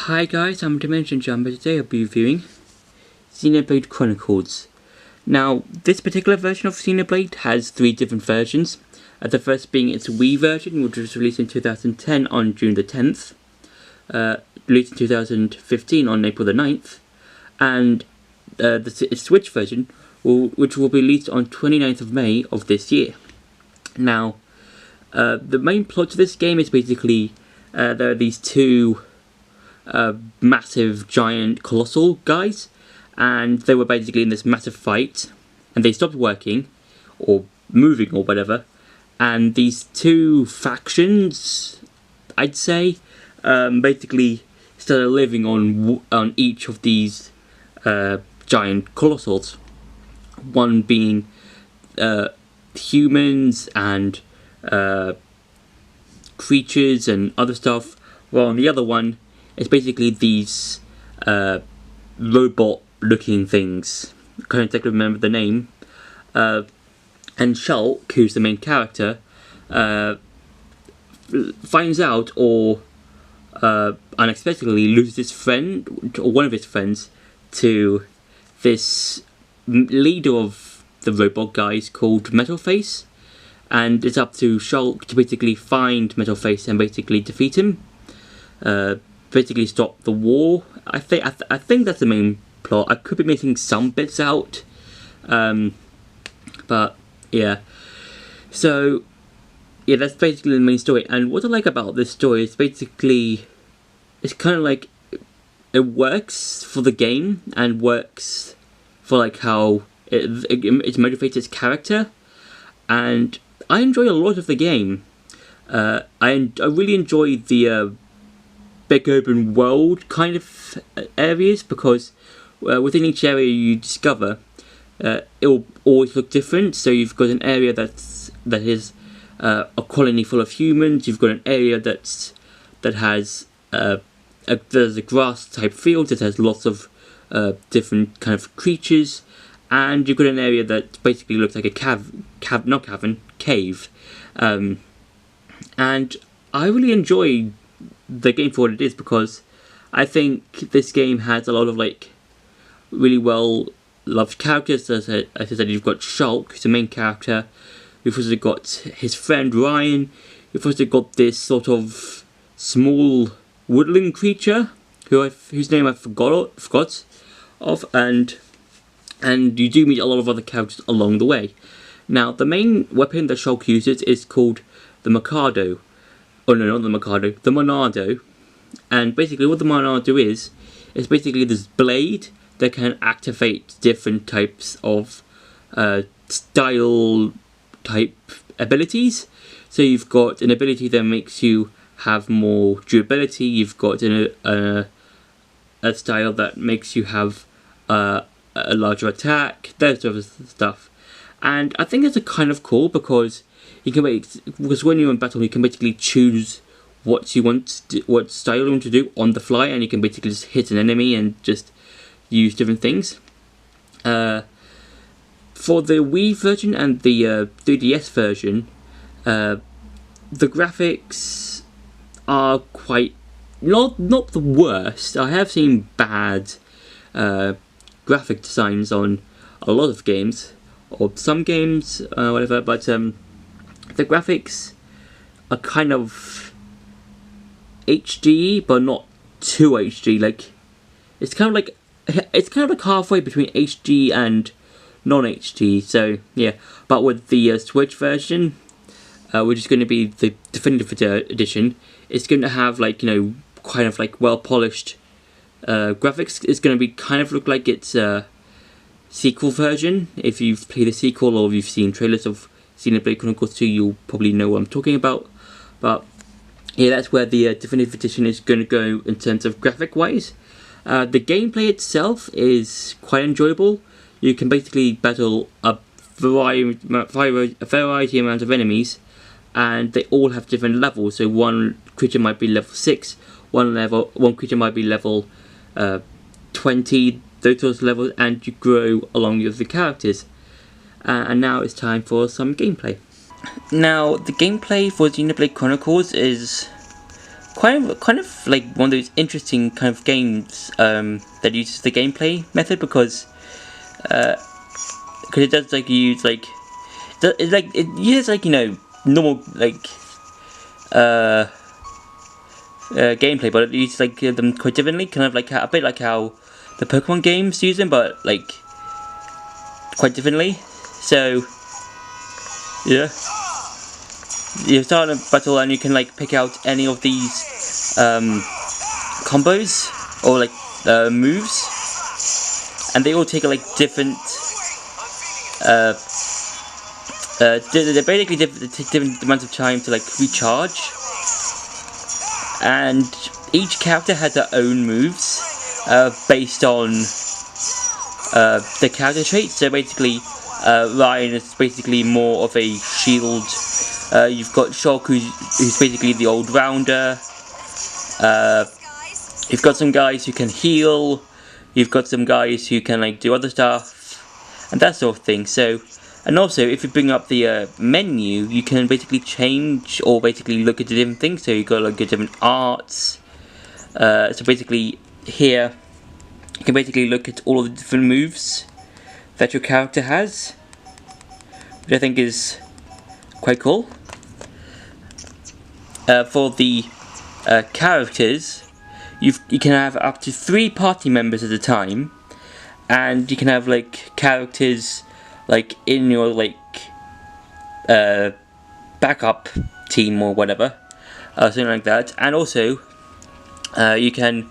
Hi guys, I'm Dimension Jumper. Today I'll be reviewing Xenoblade Chronicles. Now, this particular version of Xenoblade has three different versions. The first being its Wii version, which was released in 2010 on June the 10th, released in 2015 on April the 9th, and its Switch version, which will be released on 29th of May of this year. Now, the main plot of this game is basically there are these two massive, giant, colossal guys, and they were basically in this massive fight, and they stopped working, or moving, or whatever, and these two factions, I'd say, basically started living on each of these giant colossals. One being humans and creatures and other stuff, while the other one is basically these robot-looking things. I can't exactly remember the name. And Shulk, who's the main character, finds out or unexpectedly loses his friend, or one of his friends, to this leader of the robot guys called Metalface, and it's up to Shulk to basically find Metalface and basically defeat him. Basically stop the war. I think that's the main plot. I could be missing some bits out, but yeah. So yeah, that's basically the main story. And what I like about this story is basically it's kind of like it works for the game and works for like how it motivates its character, and I enjoy a lot of the game. I really enjoy the big open world kind of areas, because within each area you discover it will always look different. So you've got an area that is a colony full of humans. You've got an area that has there's a grass type field that has lots of different kind of creatures, and you've got an area that basically looks like a cave. And I really enjoy the game for what it is, because I think this game has a lot of like really well loved characters. As I said, you've got Shulk, who's the main character. You've also got his friend Ryan. You've also got this sort of small woodland creature whose name I forgot of, and you do meet a lot of other characters along the way. Now, the main weapon that Shulk uses is called the Mikado. Oh no, not the Mikado, the Monado. And basically what the Monado is basically this blade that can activate different types of style type abilities. So you've got an ability that makes you have more durability. You've got a style that makes you have a larger attack, that sort of stuff. And I think it's a kind of cool, because when you're in battle, you can basically choose what style you want to do on the fly, and you can basically just hit an enemy and just use different things. For the Wii version and the 3DS version, the graphics are quite not the worst. I have seen bad graphic designs on a lot of games, or some games, whatever, but the graphics are kind of HD, but not too HD. Like it's kind of like halfway between HD and non-HD. So yeah, but with the Switch version, which is going to be the definitive edition, it's going to have like, kind of like well polished graphics. It's going to be kind of look like it's a sequel version. If you've played the sequel, or if you've seen trailers of Xenoblade Chronicles 2, you'll probably know what I'm talking about. But yeah, that's where the definitive edition is going to go in terms of graphic wise. The gameplay itself is quite enjoyable. You can basically battle a variety amount of enemies, and they all have different levels. So one creature might be level 6, one creature might be level 20, those sorts of levels, and you grow along with the characters. And now it's time for some gameplay. Now, the gameplay for Xenoblade Chronicles is kind of like one of those interesting kind of games that uses the gameplay method, because it does like use like it uses like, you know, normal like gameplay, but it uses like them quite differently, kind of like a bit like how the Pokemon games use them, but like quite differently. So yeah, you start a battle and you can like pick out any of these combos or like moves, and they all take like different they basically take different amounts of time to like recharge, and each character has their own moves based on the character traits. So basically Ryan is basically more of a shield. You've got Shulk, who's basically the old rounder. You've got some guys who can heal. You've got some guys who can like do other stuff and that sort of thing. So, and also if you bring up the menu, you can basically change or basically look at the different things. So you got like different arts. So basically here you can basically look at all of the different moves that your character has, which I think is quite cool. For the characters, you can have up to 3 party members at a time, and you can have like characters like in your like backup team or whatever, something like that. And also you can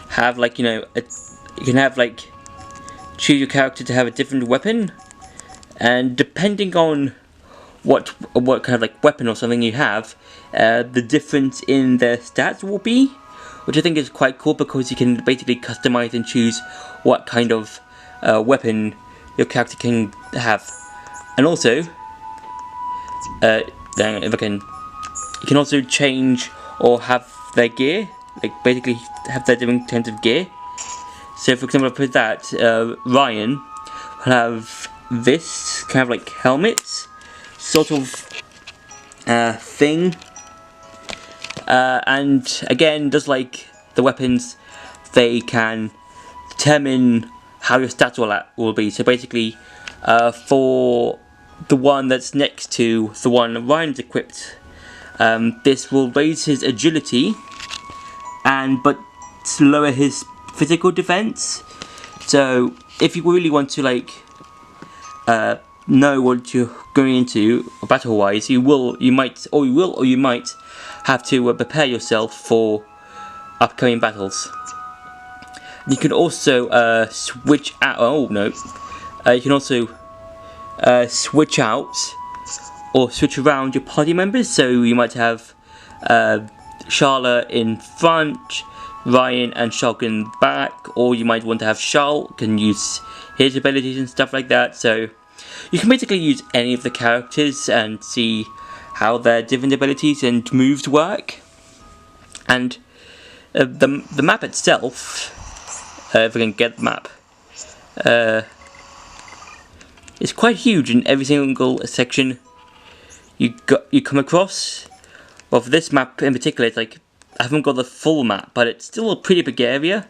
have like, you know, you can have like choose your character to have a different weapon, and depending on what kind of like weapon or something you have, the difference in their stats will be, which I think is quite cool, because you can basically customize and choose what kind of weapon your character can have. And also you can also change or have their gear, like basically have their different kinds of gear. So for example, for that, Ryan will have this kind of like helmet sort of thing, and again, just like the weapons, they can determine how your stats will be. So basically, for the one that's next to the one Ryan's equipped, this will raise his agility but lower his physical defense. So if you really want to like know what you're going into battle wise, you might have to prepare yourself for upcoming battles. You can also switch out. You can also switch out or switch around your party members. So you might have Charlotte in front, Ryan and Shulk in the back, or you might want to have Shulk and use his abilities and stuff like that. So you can basically use any of the characters and see how their different abilities and moves work. And the map itself, if we can get the map, is quite huge in every single section you come across. Well, for this map in particular, it's like, I haven't got the full map, but it's still a pretty big area,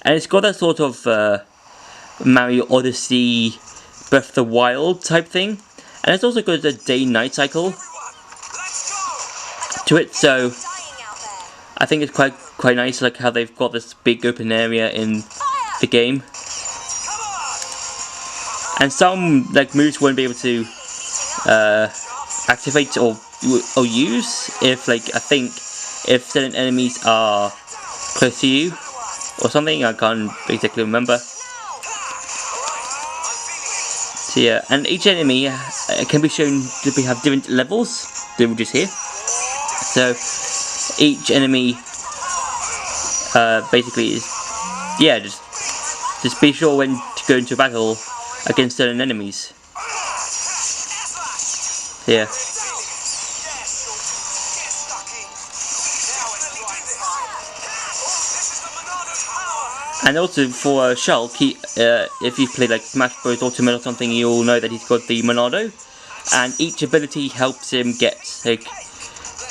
and it's got that sort of Mario Odyssey, Breath of the Wild type thing, and it's also got a day-night cycle to it. So I think it's quite nice, like how they've got this big open area in the game, and some like moves won't be able to activate or use if, like, I think if certain enemies are close to you or something. I can't exactly remember. So yeah, and each enemy can be shown to have different levels, which is here. So each enemy basically is, yeah, just be sure when to go into battle against certain enemies. So yeah. And also for Shulk, if you play like Smash Bros Ultimate or something, you'll know that he's got the Monado, and each ability helps him get like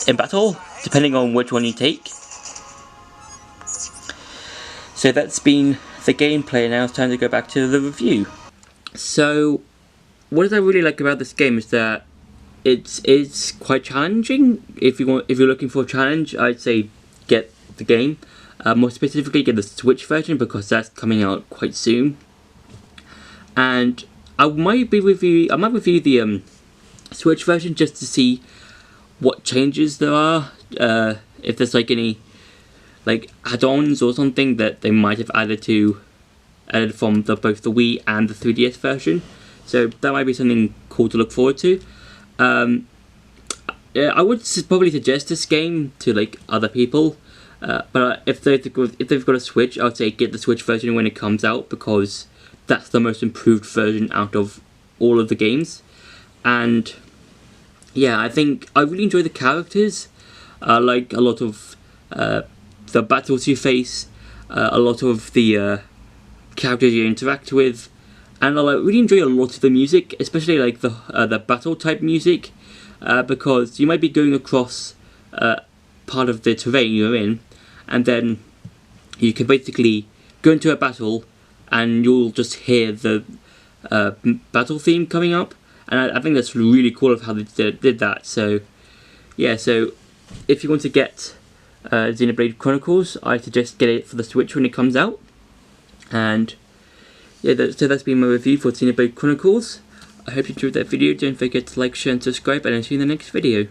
in battle, depending on which one you take. So that's been the gameplay. Now it's time to go back to the review. So, what I really like about this game is that it's quite challenging. If you're looking for a challenge, I'd say get the game. More specifically, get the Switch version because that's coming out quite soon. And I might review the Switch version just to see what changes there are. If there's like any add-ons or something that they might have added from both the Wii and the 3DS version. So that might be something cool to look forward to. Yeah, I would probably suggest this game to other people, but if they've got a Switch, I would say get the Switch version when it comes out because that's the most improved version out of all of the games. And yeah, I think I really enjoy the characters. I like a lot of the battles you face, a lot of the characters you interact with, and I really enjoy a lot of the music, especially the battle type music, because you might be going across part of the terrain you're in, and then you can basically go into a battle and you'll just hear the battle theme coming up, and I think that's really cool of how they did that. So yeah, so if you want to get Xenoblade Chronicles, I suggest get it for the Switch when it comes out. And yeah, so that's been my review for Xenoblade Chronicles. I hope you enjoyed that video. Don't forget to like, share and subscribe, and I'll see you in the next video.